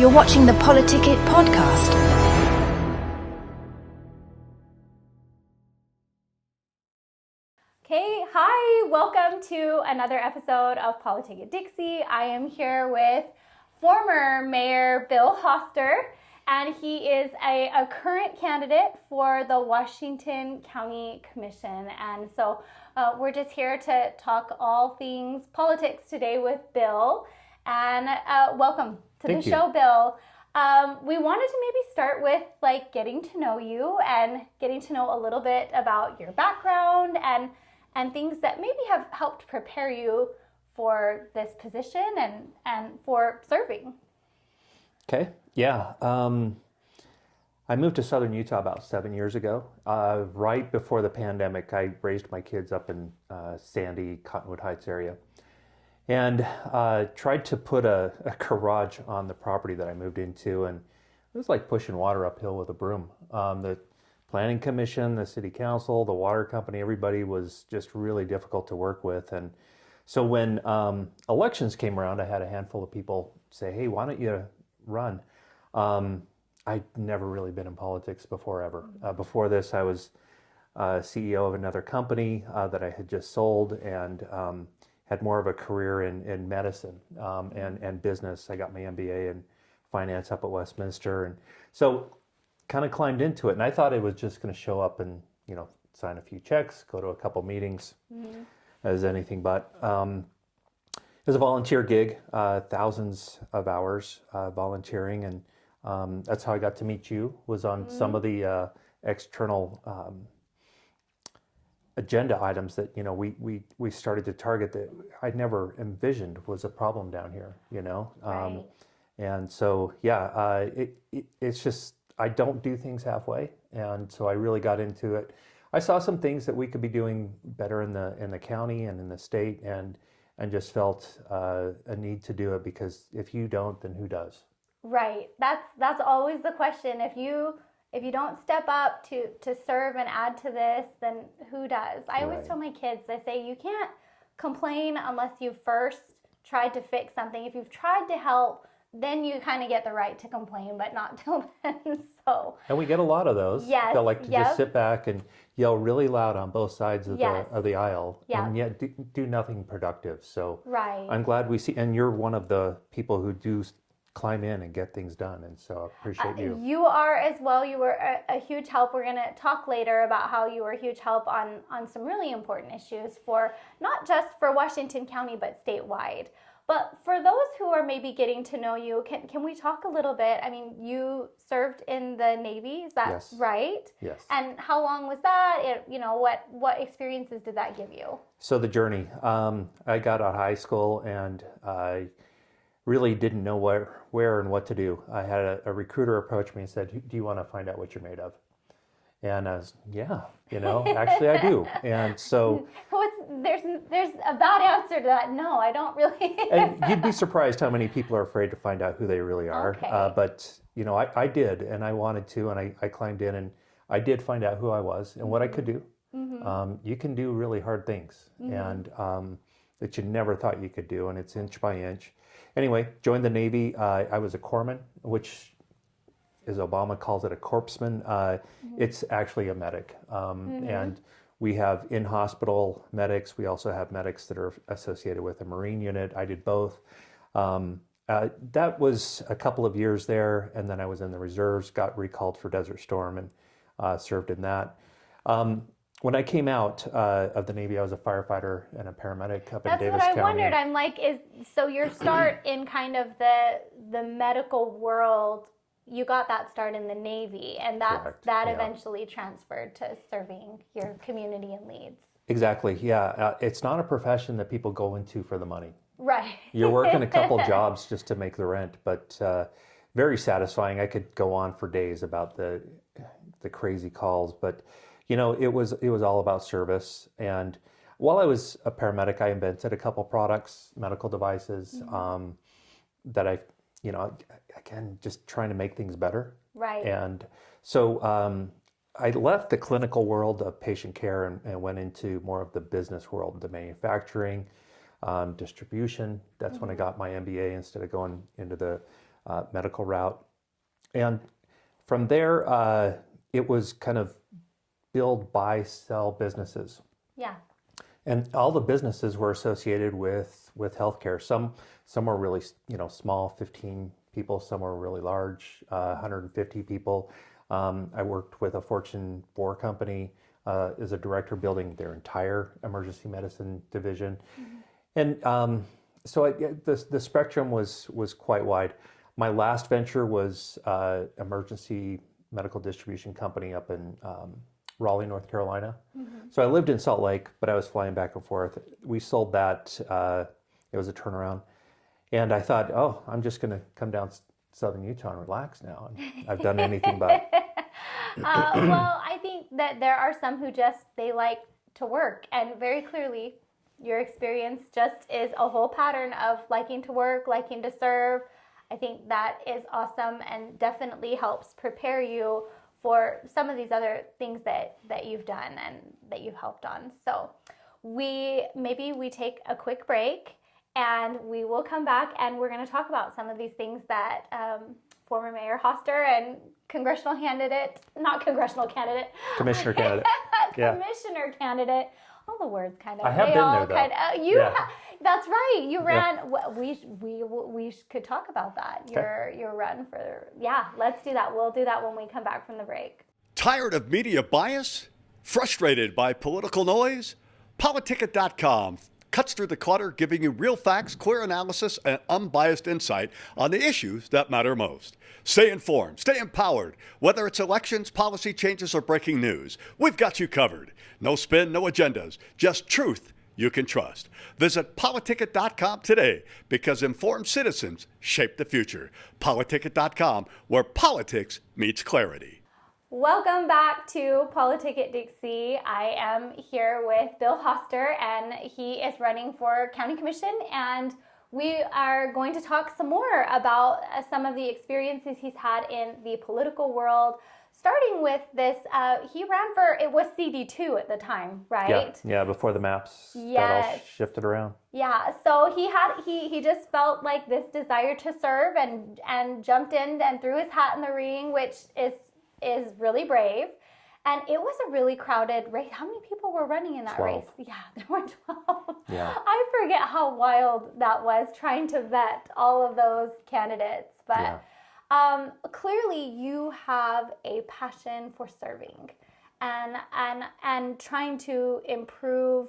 You're watching the Politicit podcast. Okay, hi, welcome to another episode of Politicit Dixie. I am here with former Mayor Bill Hoster, and he is a current candidate for the Washington County Commission. And so we're just here to talk all things politics today with Bill. And welcome to the show, Bill. We wanted to maybe start with getting to know you and getting to know a little bit about your background and things that maybe have helped prepare you for this position and for serving. Okay, yeah. I moved to Southern Utah about 7 years ago. Right before the pandemic, I raised my kids up in Sandy, Cottonwood Heights area, and tried to put a garage on the property that I moved into, and it was like pushing water uphill with a broom. The Planning Commission, the City Council, the water company, everybody was just really difficult to work with. And so when elections came around, I had a handful of people say, hey, why don't you run? I'd never really been in politics before, ever. Before this, I was CEO of another company that I had just sold, and had more of a career in medicine and business. I got my MBA in finance up at Westminster. And so kind of climbed into it, and I thought it was just going to show up and sign a few checks, go to a couple meetings, as anything but. It was a volunteer gig, thousands of hours volunteering, and that's how I got to meet you. Was on some of the external agenda items that we started to target that I'd never envisioned was a problem down here. Right. And so it's just. I don't do things halfway, and so I really got into it. I saw some things that we could be doing better in the county and in the state, and just felt a need to do it, because if you don't, then who does? Right. That's always the question. If you don't step up to serve and add to this, then who does? I always tell my kids, I say, you can't complain unless you've first tried to fix something. If you've tried to help, then you kind of get the right to complain, but not till then. And we get a lot of those. Yes. That like to just sit back and yell really loud on both sides of the aisle, and yet do nothing productive. So I'm glad we see, and you're one of the people who do climb in and get things done, and so I appreciate you. You are as well. You were a huge help. We're going to talk later about how you were a huge help on some really important issues for not just for Washington County, but statewide. But for those who are maybe getting to know you, can we talk a little bit? I mean, you served in the Navy, is that right? Yes. And how long was that? What experiences did that give you? So the journey, I got out of high school, and I really didn't know where and what to do. I had a recruiter approach me and said, do you want to find out what you're made of? And I was, actually I do. And so there's a bad answer to that. No, I don't really. And you'd be surprised how many people are afraid to find out who they really are. Okay. But I did, and I wanted to, and I climbed in, and I did find out who I was and what I could do. You can do really hard things, and that you never thought you could do, and it's inch by inch. Anyway, joined the Navy. I was a corpsman, which, as Obama calls it, a corpsman. It's actually a medic. And we have in-hospital medics. We also have medics that are associated with a Marine unit. I did both. That was a couple of years there, and then I was in the reserves, got recalled for Desert Storm, and served in that. When I came out of the Navy, I was a firefighter and a paramedic up in Davis County. That's what I wondered. I'm like, so your start in kind of the medical world, you got that start in the Navy, and that eventually transferred to serving your community in Leeds. Exactly, yeah. It's not a profession that people go into for the money. Right. You're working a couple jobs just to make the rent, but very satisfying. I could go on for days about the crazy calls, but it was all about service. And while I was a paramedic, I invented a couple products, medical devices, that I again, just trying to make things better. Right. And so I left the clinical world of patient care and went into more of the business world, the manufacturing, distribution. That's when I got my MBA instead of going into the medical route. And from there, it was kind of build, buy, sell businesses. Yeah. And all the businesses were associated with healthcare. Some were really, small, 15 people. Some were really large, 150 people. I worked with a Fortune 4 company as a director building their entire emergency medicine division. And so the spectrum was quite wide. My last venture was emergency medical distribution company up in Raleigh, North Carolina. So I lived in Salt Lake, but I was flying back and forth. We sold that. It was a turnaround. And I thought, oh, I'm just going to come down Southern Utah and relax now. And I've done anything but. Well, I think that there are some who they like to work. And very clearly, your experience just is a whole pattern of liking to work, liking to serve. I think that is awesome and definitely helps prepare you for some of these other things that you've done and that you've helped on. So maybe we take a quick break and we will come back and we're going to talk about some of these things that former Mayor Hoster and commissioner candidate, commissioner candidate, all the words kind of. I have been there though. That's right. You ran. We could talk about that. Okay. Your run for. Yeah, let's do that. We'll do that when we come back from the break. Tired of media bias? Frustrated by political noise? Politicit.com cuts through the clutter, giving you real facts, clear analysis, and unbiased insight on the issues that matter most. Stay informed, stay empowered. Whether it's elections, policy changes, or breaking news, we've got you covered. No spin, no agendas, just truth you can trust. Visit Politicit.com today because informed citizens shape the future. Politicit.com, where politics meets clarity. Welcome back to Politicit Dixie. I am here with Bill Hoster, and he is running for County Commission, and we are going to talk some more about some of the experiences he's had in the political world. Starting with this, he ran for, it was CD2 at the time, right? Yeah, before the maps got all shifted around. Yeah, so he just felt like this desire to serve and jumped in and threw his hat in the ring, which is really brave. And it was a really crowded race. How many people were running in that 12. race? Yeah, there were 12. Yeah. I forget how wild that was, trying to vet all of those candidates. But Yeah. Clearly you have a passion for serving and trying to improve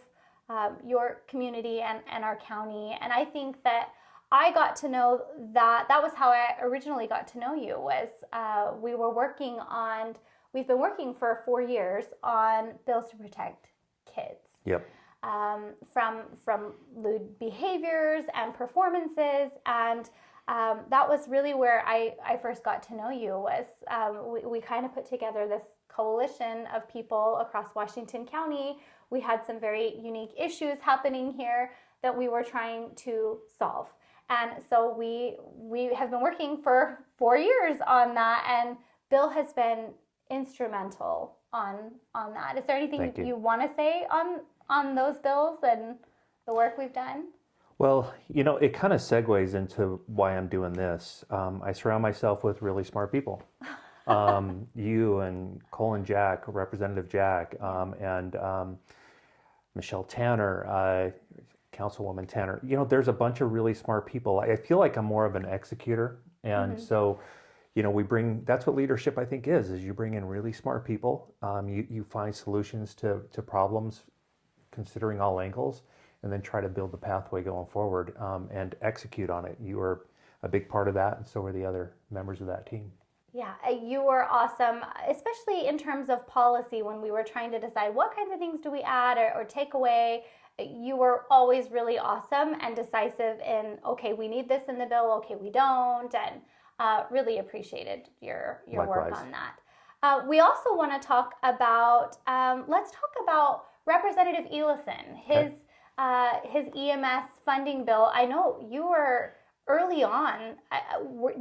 your community and our county. And I think that I got to know that was how I originally got to know you, was we've been working for 4 years on bills to protect kids. Yep. From lewd behaviors and performances, and that was really where I first got to know you. Was we kind of put together this coalition of people across Washington County. We had some very unique issues happening here that we were trying to solve, and so we have been working for 4 years on that, and Bill has been instrumental on that. Is there anything you want to say on those bills and the work we've done? Well, it kind of segues into why I'm doing this. I surround myself with really smart people. You and Colin Jack, Representative Jack, and Michelle Tanner, Councilwoman Tanner. There's a bunch of really smart people. I feel like I'm more of an executor. And so, that's what leadership, I think, is you bring in really smart people. You find solutions to problems, considering all angles, and then try to build the pathway going forward and execute on it. You were a big part of that, and so were the other members of that team. Yeah, you were awesome, especially in terms of policy when we were trying to decide what kinds of things do we add or take away. You were always really awesome and decisive in, okay, we need this in the bill, okay, we don't, and really appreciaed your work on that. We also want to talk about, let's talk about Representative Ellison, his EMS funding bill. I know you were early on.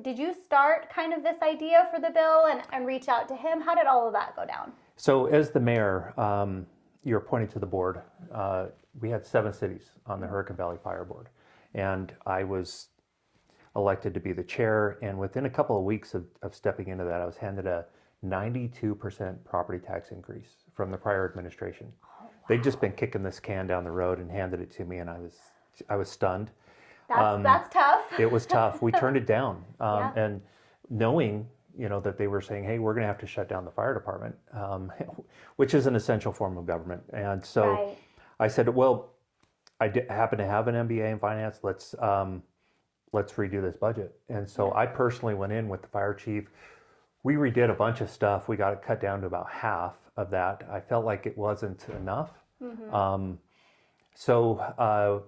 Did you start kind of this idea for the bill and reach out to him? How did all of that go down? So as the mayor, you're appointed to the board. We had 7 cities on the Hurricane Valley Fire Board. And I was elected to be the chair. And within a couple of weeks of stepping into that, I was handed a 92% property tax increase from the prior administration. They'd just been kicking this can down the road and handed it to me, and I was stunned. That's tough. It was tough. We turned it down, Yeah. and knowing that they were saying, "Hey, we're going to have to shut down the fire department," which is an essential form of government. And so Right. I said, "Well, I happen to have an MBA in finance. Let's redo this budget." And so I personally went in with the fire chief. We redid a bunch of stuff. We got it cut down to about half of that. I felt like it wasn't enough. So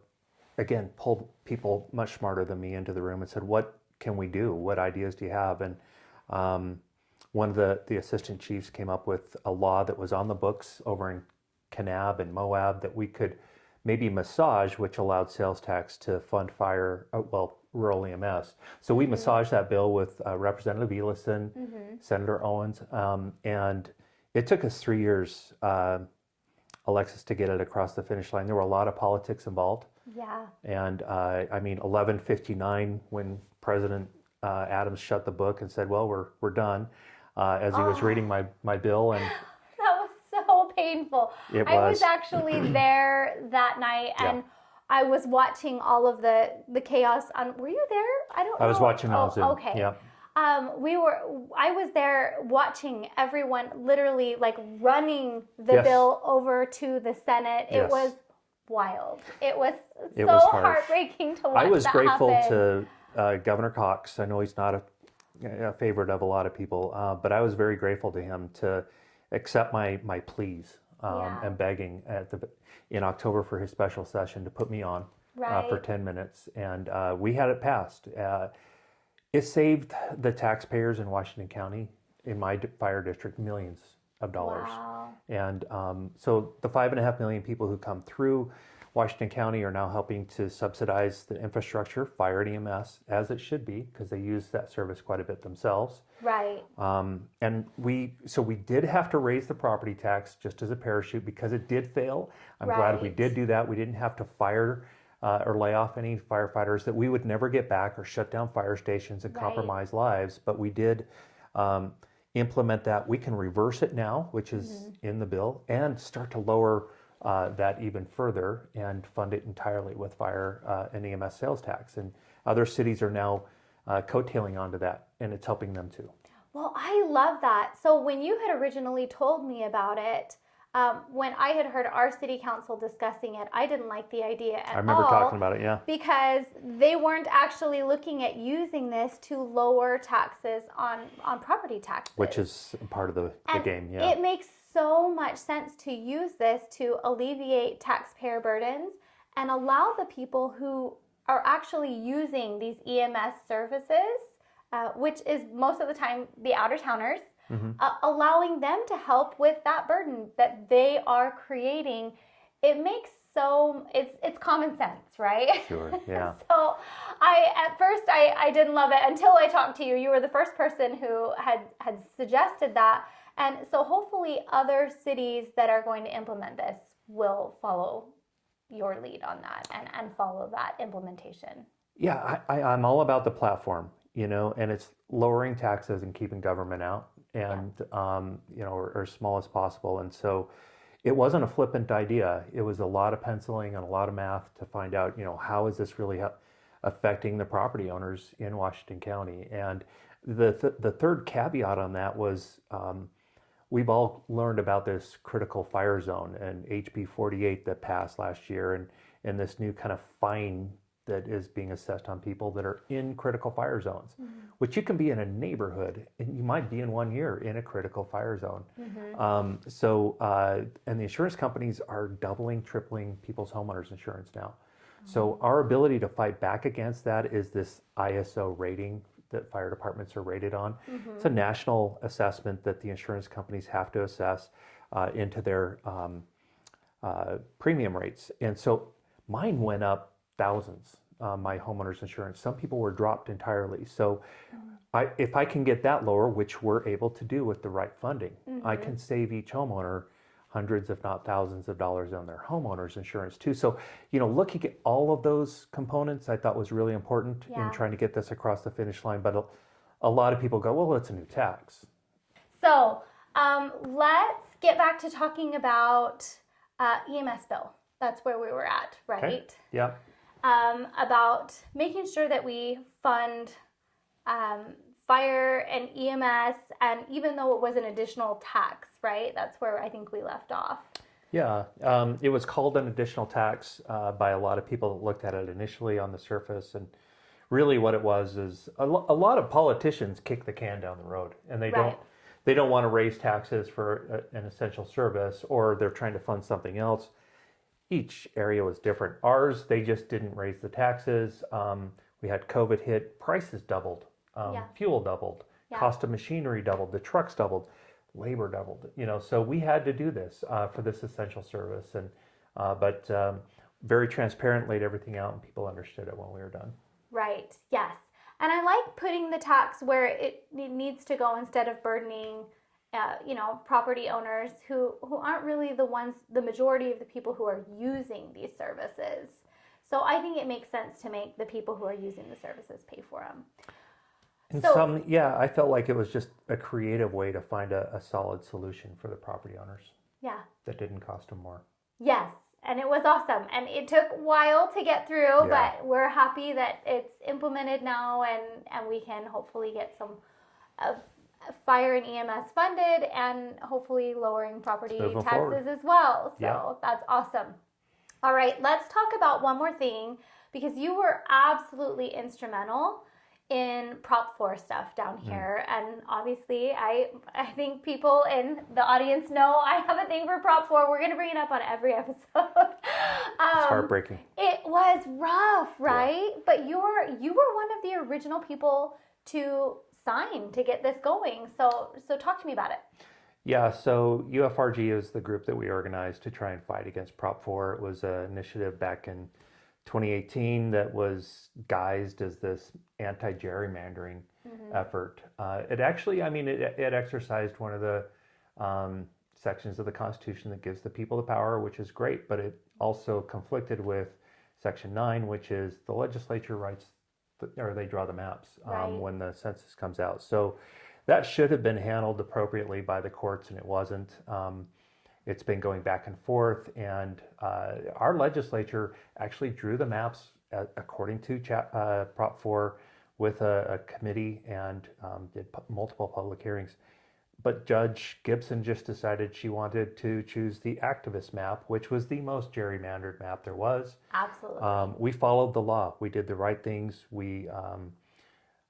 again, pulled people much smarter than me into the room and said, "What can we do? What ideas do you have?" And one of the assistant chiefs came up with a law that was on the books over in Kanab and Moab that we could maybe massage, which allowed sales tax to fund fire, rural EMS. So we massaged that bill with Representative Elison, Senator Owens, and it took us 3 years, Alexis, to get it across the finish line. There were a lot of politics involved. Yeah. And 11:59 when President Adams shut the book and said, "Well, we're done," as he was reading my bill, and That was so painful. I was actually there that night, and I was watching all of the chaos. Were you there? I don't know. I was watching on Zoom. Okay. Yeah. I was there watching everyone literally like running the Yes. bill over to the Senate. It Yes. was wild. It was It so was harsh. heartbreaking to watch I was that grateful happen. to Governor Cox. I know he's not a favorite of a lot of people, but I was very grateful to him to accept my pleas and begging in October for his special session to put me on for Right. 10 minutes. And we had it passed. It saved the taxpayers in Washington County, in my fire district, millions of dollars. Wow. And so the 5.5 million people who come through Washington County are now helping to subsidize the infrastructure, fire and EMS, as it should be, because they use that service quite a bit themselves. Right. And we did have to raise the property tax just as a parachute because it did fail. I'm glad we Right. did do that. We didn't have to fire or lay off any firefighters that we would never get back, or shut down fire stations and Right. compromise lives. But we did implement that. We can reverse it now, which is in the bill, and start to lower that even further and fund it entirely with fire and EMS sales tax. And other cities are now coattailing onto that, and it's helping them too. Well, I love that. So when you had originally told me about it, when I had heard our city council discussing it, I didn't like the idea at all. I remember talking about it, yeah. Because they weren't actually looking at using this to lower taxes on property taxes. Which is part of the And game, yeah. It makes so much sense to use this to alleviate taxpayer burdens and allow the people who are actually using these EMS services, which is most of the time the out-of-towners, allowing them to help with that burden that they are creating. It makes it's common sense, right? Sure, yeah. So at first I didn't love it until I talked to you. You were the first person who had suggested that. And so hopefully other cities that are going to implement this will follow your lead on that and follow that implementation. Yeah, I'm all about the platform, and it's lowering taxes and keeping government out, and or as small as possible. And so it wasn't a flippant idea. It was a lot of penciling and a lot of math to find out, how is this really affecting the property owners in Washington County. And the third caveat on that was we've all learned about this critical fire zone and HB 48 that passed last year, and this new kind of fine that is being assessed on people that are in critical fire zones, which you can be in a neighborhood and you might be in 1 year in a critical fire zone. And the insurance companies are doubling, tripling people's homeowners insurance now. So our ability to fight back against that is this ISO rating that fire departments are rated on. It's a national assessment that the insurance companies have to assess into their premium rates. And so mine went up thousands, my homeowner's insurance. Some people were dropped entirely. So if I can get that lower, which we're able to do with the right funding, I can save each homeowner hundreds, if not thousands of dollars on their homeowners insurance too. So, looking at all of those components, I thought was really important in trying to get this across the finish line. But a lot of people go, well, it's a new tax. So let's get back to talking about EMS bill. That's where we were at, right? Okay. Yeah. About making sure that we fund fire and EMS, and even though it was an additional tax, right? That's where I think we left off. Yeah, it was called an additional tax by a lot of people that looked at it initially on the surface, and really what it was is a lot of politicians kick the can down the road, and they don't want to raise taxes for an essential service, or they're trying to fund something else. Each area was different. Ours, they just didn't raise the taxes. We had COVID hit, prices doubled, fuel doubled, cost of machinery doubled, the trucks doubled, labor doubled. So we had to do this for this essential service, and but very transparent, laid everything out, and people understood it when we were done. Right. Yes. And I like putting the tax where it needs to go instead of burdening, property owners who aren't really the majority of the people who are using these services. So I think it makes sense to make the people who are using the services pay for them. And I felt like it was just a creative way to find a solid solution for the property owners. Yeah. That didn't cost them more. Yes. And it was awesome. And it took a while to get through, but we're happy that it's implemented now, and we can hopefully get some fire and EMS funded, and hopefully lowering property taxes as well. So that's awesome. All right, let's talk about one more thing, because you were absolutely instrumental in Prop 4 stuff down here. And obviously, I think people in the audience know I have a thing for Prop 4. We're going to bring it up on every episode. It's heartbreaking. It was rough, right? Yeah. But you were one of the original people to sign to get this going. So talk to me about it. Yeah, so UFRG is the group that we organized to try and fight against Prop 4. It was an initiative back in 2018 that was guised as this anti-gerrymandering effort. It actually, it exercised one of the sections of the Constitution that gives the people the power, which is great, but it also conflicted with Section 9, which is the legislature writes, or they draw the maps when the census comes out. So that should have been handled appropriately by the courts, and it wasn't. It's been going back and forth, and our legislature actually drew the maps according to Prop 4 with a committee, and did multiple public hearings. But Judge Gibson just decided she wanted to choose the activist map, which was the most gerrymandered map there was. Absolutely. We followed the law. We did the right things. We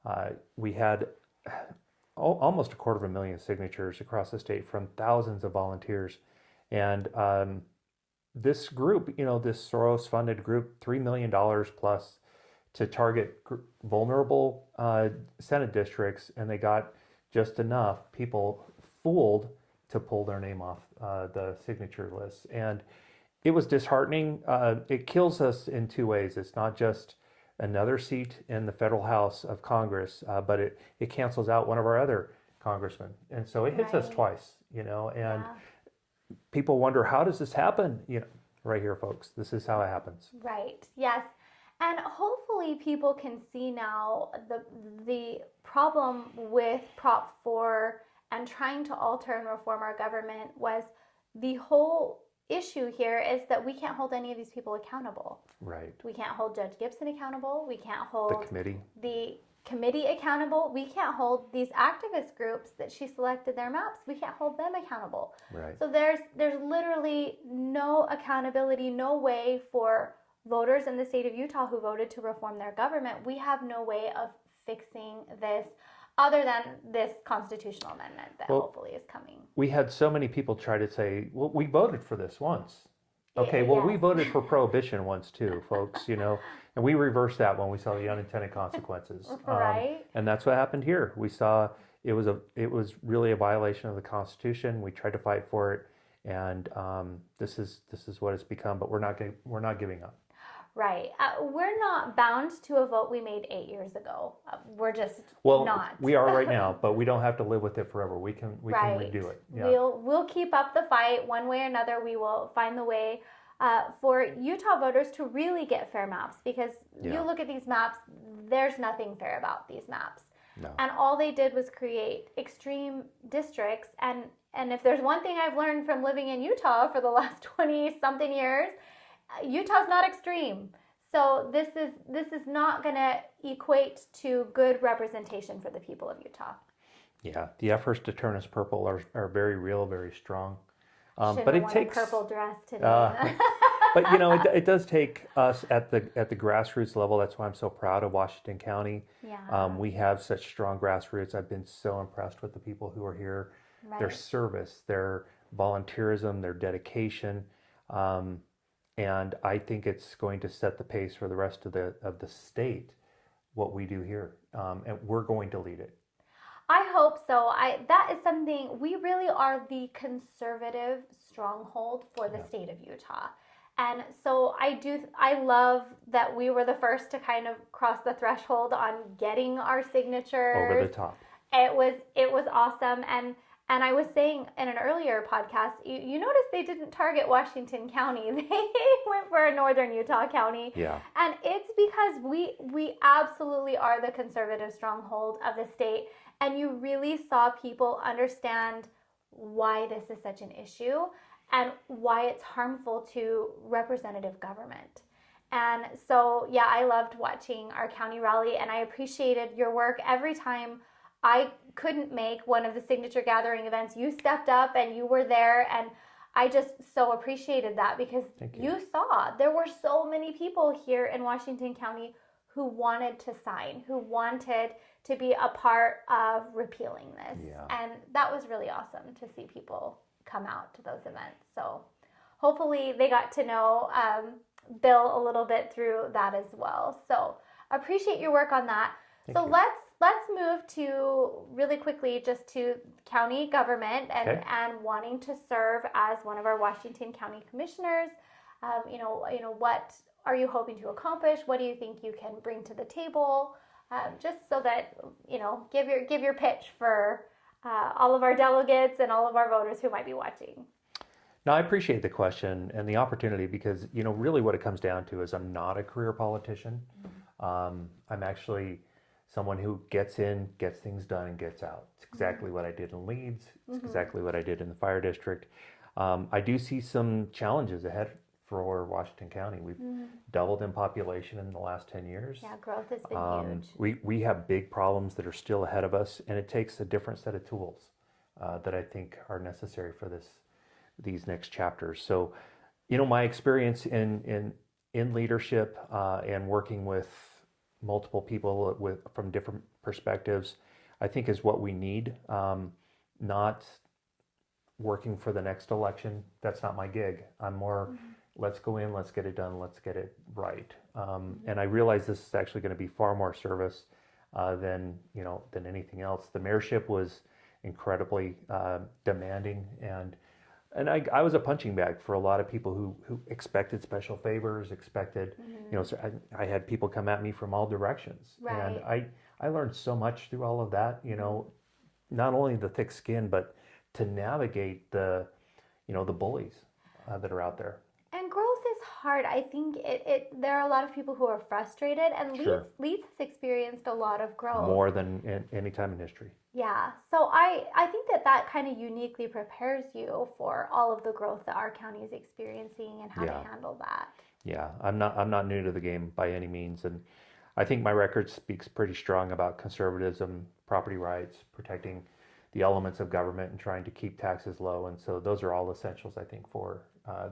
had almost 250,000 signatures across the state from thousands of volunteers. And this group, this Soros-funded group, $3 million plus to target vulnerable Senate districts, and they got just enough people fooled to pull their name off the signature list. And it was disheartening. It kills us in two ways. It's not just another seat in the federal House of Congress, but it cancels out one of our other congressmen. And so it hits us twice, and people wonder, how does this happen? Right here, folks, this is how it happens. Right, yes. And hopefully people can see now the problem with Prop 4 and trying to alter and reform our government was the whole issue here is that we can't hold any of these people accountable. Right. We can't hold Judge Gibson accountable. We can't hold the committee accountable. We can't hold these activist groups that she selected their maps. We can't hold them accountable. Right. So there's literally no accountability, no way for voters in the state of Utah who voted to reform their government. We have no way of fixing this other than this constitutional amendment that hopefully is coming. We had so many people try to say, well, we voted for this once. Okay, well, we voted for prohibition once too, folks, and we reversed that when we saw the unintended consequences. Right. And that's what happened here. We saw it was really a violation of the Constitution. We tried to fight for it, and this is what it's become. But we're not giving up. Right. We're not bound to a vote we made 8 years ago. We're just Well, not. we are right now, but we don't have to live with it forever. We can Right. redo it. Yeah. We'll keep up the fight one way or another. We will find the way for Utah voters to really get fair maps, because you Yeah. look at these maps, there's nothing fair about these maps. No. And all they did was create extreme districts. And if there's one thing I've learned from living in Utah for the last 20 something years, Utah's not extreme. So this is not going to equate to good representation for the people of Utah. Yeah, the efforts to turn us purple are very real, very strong. Shouldn't But have it worn takes a purple dress today. but it does take us at the grassroots level. That's why I'm so proud of Washington County. Yeah. We have such strong grassroots. I've been so impressed with the people who are here, their Right. service, their volunteerism, their dedication, and I think it's going to set the pace for the rest of the state. What we do here, and we're going to lead it. I hope so. That is something, we really are the conservative stronghold for the state of Utah. And so I love that we were the first to kind of cross the threshold on getting our signatures. Over the top. It was awesome. And I was saying in an earlier podcast, you notice they didn't target Washington County. They went for a northern Utah county. Yeah. And it's because we absolutely are the conservative stronghold of the state. And you really saw people understand why this is such an issue and why it's harmful to representative government. And so, yeah, I loved watching our county rally, and I appreciated your work. Every time I couldn't make one of the signature gathering events, you stepped up and you were there, and I just so appreciated that, because you saw there were so many people here in Washington County who wanted to sign, who wanted to be a part of repealing this. Yeah. And that was really awesome to see people come out to those events. So hopefully they got to know Bill a little bit through that as well. So appreciate your work on that. Thank you. Let's move to really quickly just to county government and wanting to serve as one of our Washington County commissioners. What are you hoping to accomplish? What do you think you can bring to the table? Just so that, give your pitch for all of our delegates and all of our voters who might be watching. No, I appreciate the question and the opportunity, because, really what it comes down to is I'm not a career politician. I'm actually someone who gets in, gets things done, and gets out. It's exactly what I did in Leeds. It's exactly what I did in the fire district. I do see some challenges ahead for Washington County. We've doubled in population in the last 10 years. Yeah, growth has been huge. We have big problems that are still ahead of us, and it takes a different set of tools that I think are necessary for these next chapters. So, my experience in leadership and working with multiple people from different perspectives, I think is what we need. Not working for the next election. That's not my gig. I'm more, let's go in, let's get it done, let's get it right. And I realize this is actually going to be far more service than anything else. The mayorship was incredibly demanding, and I was a punching bag for a lot of people who expected special favors, expected, so I had people come at me from all directions. Right. And I learned so much through all of that, not only the thick skin, but to navigate the bullies that are out there. And growth is hard. I think there are a lot of people who are frustrated, and Sure. Leeds has experienced a lot of growth. More than any time in history. Yeah. So I think that kind of uniquely prepares you for all of the growth that our county is experiencing and how to handle that. Yeah, I'm not new to the game by any means, and I think my record speaks pretty strong about conservatism, property rights, protecting the elements of government, and trying to keep taxes low. And so those are all essentials, I think, for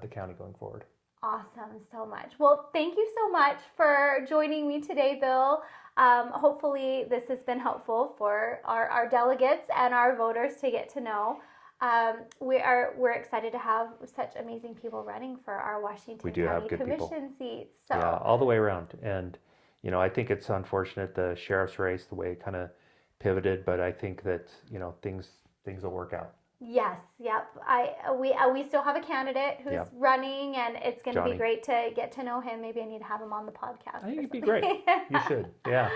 the county going forward. Awesome, so much. Well, thank you so much for joining me today, Bill. Hopefully this has been helpful for our delegates and our voters to get to know. We're excited to have such amazing people running for our Washington County Commission seats. So. Yeah, all the way around. And, I think it's unfortunate, the sheriff's race, the way it kind of pivoted, but I think that, things will work out. Yes, yep. We still have a candidate who's Yep. running, and it's going to be Johnny. great to get to know him. Maybe I need to have him on the podcast. I think or it'd be something. great. You should. Yeah.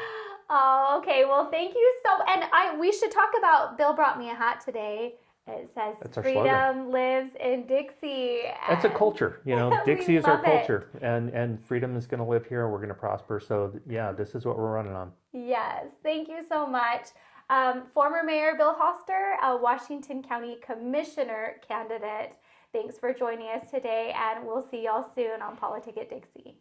Oh, okay. Well, thank you so. And we should talk about. Bill brought me a hat today. It says That's our "Freedom lives in Dixie." That's a and culture, we Dixie is our love it. culture, and freedom is going to live here, and we're going to prosper. So yeah, this is what we're running on. Yes, thank you so much. Former Mayor Bill Hoster, a Washington County Commissioner candidate. Thanks for joining us today, and we'll see y'all soon on Politicit Dixie.